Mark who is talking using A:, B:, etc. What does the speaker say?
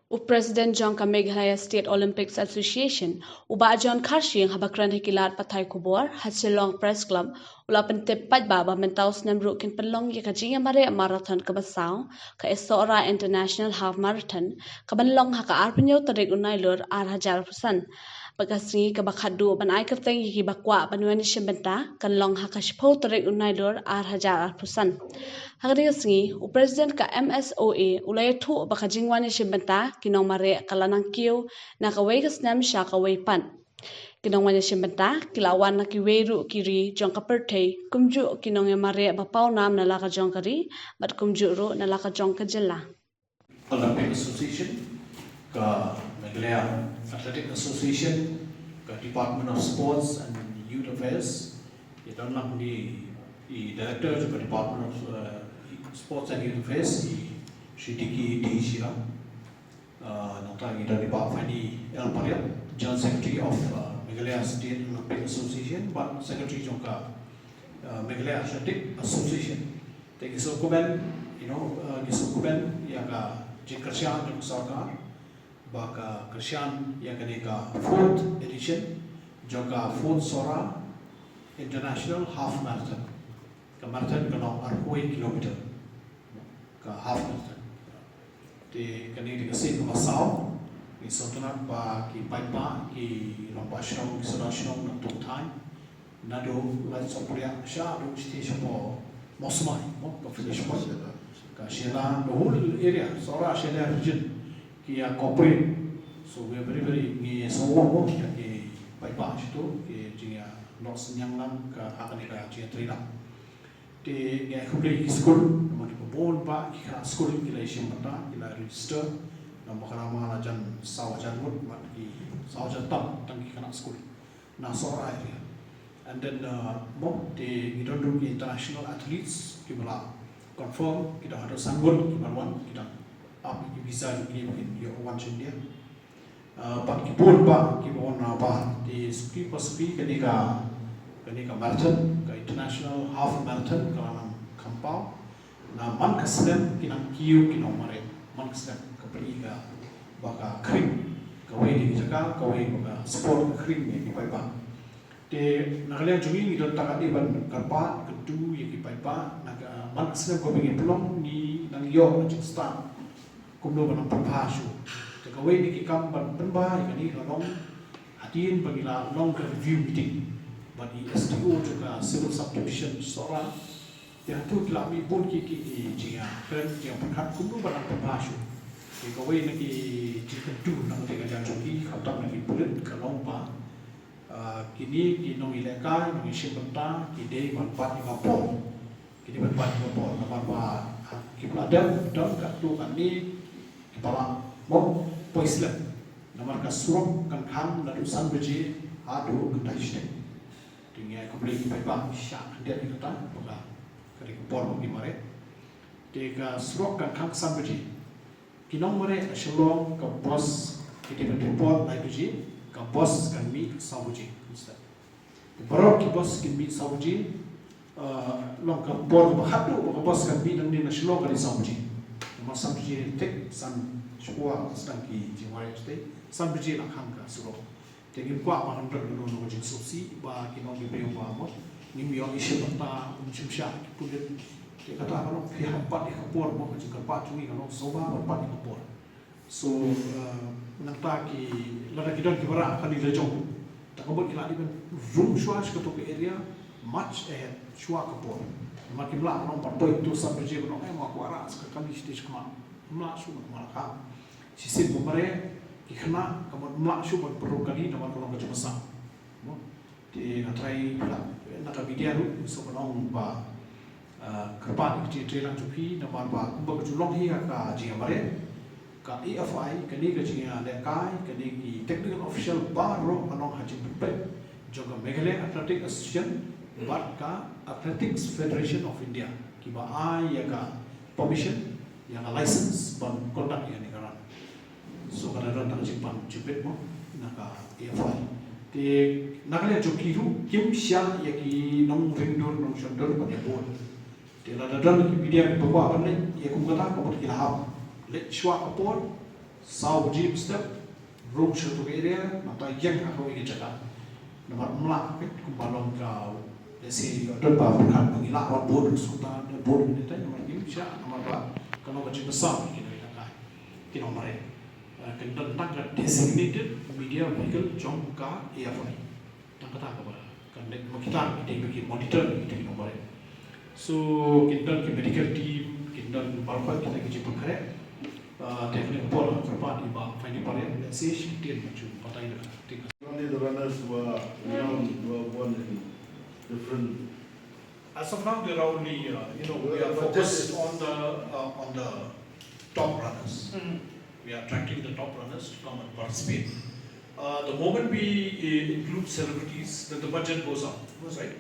A: President John Meghalaya State Olympics Association uba John Kharshing habakran hikilat pathai kubor Hatsilong Press Club ulapan tepat baba mentaus namru kin pelong ya kajinga mare marathon kabasau ka Esora International Half Marathon kabanlong haka arpenyo tarik unai lur 8,000% Pagkasri kabakadu ban ay kateng yiki bakwa banuan shembenta kan long haka shpo tarik unai lur 8,000%. Hari singi u President ka MSOA ulay tu bakajingwan shembenta kinong mare kalanang kiyo na kaway kasnam siya kaway pan. Kinong wanya shembenta kilawan na kiweru kiri jong kaperte kumju kinong mare bapaw nam na laka jong kari bat kumju ro na laka jong kajela.
B: Olympic Association, ka Meghalaya Athletic Association, ka Department of Sports and Youth Affairs, ito lang di Director of the Department of Sports and Youth Affairs, si Diki D. Shira, nang ito di Pak Fani El Pariat, General Secretary of Meghalaya State Olympic Association, but Secretary juga Meghalaya Athletic Association. Thank you so much. Gisukuben yang Jin Kershian dan Sarkar, baka Kershian yang kena 4th edition, juga 4th Sora International Half Marathon. Ke marathon kena 40 km, ke half marathon. Di kena dikasih ke Masau, di Sultanat pa ki Paipa, ki Rampashnong, ki Sudashnong, dan Tungtai, nado lagi sopuria sya do station po Mosmai, ke finish point. Sheila, the whole area, Sora Sheila region, ki cooperate. So we are very ni semua ki bypass itu ki jia not senyang lam ke akan ika jia terima. Di ni complete school, nama kita bon ba ki school ki isi mata, ki register, nama kerama ajan sawajan mud, mat ki sawajan tam tangki kana school. Na Sora area. And then mo di idon ki international athletes ki bala confirm kita ada sanggup kibarwan kita apa bisa ini mungkin ya one India. Pak kipun pak kipun apa di ski paspi ketika marathon ke international half marathon kalau kampau. Na man kasem kita kiu kita mare man kasem kepri ke baka krim kawai di Jakarta kawai baka sport krim yang dipakai. Di nakalian jumi kita tak ada ban karpa kedu yang dipakai. Man kasem ko bagi pelong ni nang yo macam start kumdo banang perpassu. Kawai ni kikam ban penba yang ni long hatin bagi la long review meeting. Bagi STO juga civil subdivision Sora yang tu telah mibun kiki jia kan jia perkat kumdo banang perpassu. Kawai ni kedu nang tega janji khatam ni bulan kalong pa. Kini kinong ilekai nong isipenta kide manfaat ingapon. Kini berbuat apa? Nama kita ada dan kartu kami kepala mau poislet. Nama kasur kan kam lalu sambil adu kita istri. Tinggal kembali kita bang syak dia kita buka kerja pon gimana? Tiga suruk kan kam sambil kinong mere shalom ke bos kita berpon lagi ke bos kami sabuji. Baru ke bos kami sabuji. Long ka bor ba hatu ba bos kan bi nang ni na shlo ka samji ma samji tek san shwa astan ki jiwai ste samji la kham ka suro te gi kwa ma han tak no no jin sosi ba ki no gi be ba mo ni mi yo ishe bata chim sha ki pulet te kata no phi ha pa ka por mo ka ka pa chui ka no so ba pa ka por so nang ta ki la ki don ki bara ka ni le jong ta ko bo ki la di ben vum shwa ka to area much ahead shua kapor makin lah orang partai itu sampai je orang aku aras ke kami stage kemana mula su mana kah sisi bumare ikhna kamu mula su perlu kali nama orang kerja besar di natrai lah nak video lu so orang ba kerpan di trailer cupi nama ba kumba julong hi ka jia mare ka EFI kini ke jia lekai kini ki technical official baru anong haji berbet juga Meghalaya Athletic Association Barka Athletics Federation of India kiba ai yaga permission yang license ban conduct yang negara so kada ran tang jipang jipet mo naka EFI te nakale jokiru kim sya yaki nong vendor nong shandor ban yabon te la dadan ki media bawa ban le yakum kata ko ki lahap le shwa apor sau jeep step room shoot area mata yang aku ingin cakap nomor melak kumbalong kau let's say ada bahan pengilak or board sultan board ini tadi nomor ini bisa nomor apa kalau macam besar kita kata kita nomor kendal tak designated media vehicle jom ka airport tak kata apa kan kita bagi monitor itu nomor so kendal ke medical team kendal berapa kita kerja berkerja technical pola kerpa di bawah finding pola let's say shifted macam patai dah
C: Only the runners were won in different.
B: as of now there are only we are focused on the top runners. We are attracting the top runners to come and participate. The moment we include celebrities, then the budget goes up, right?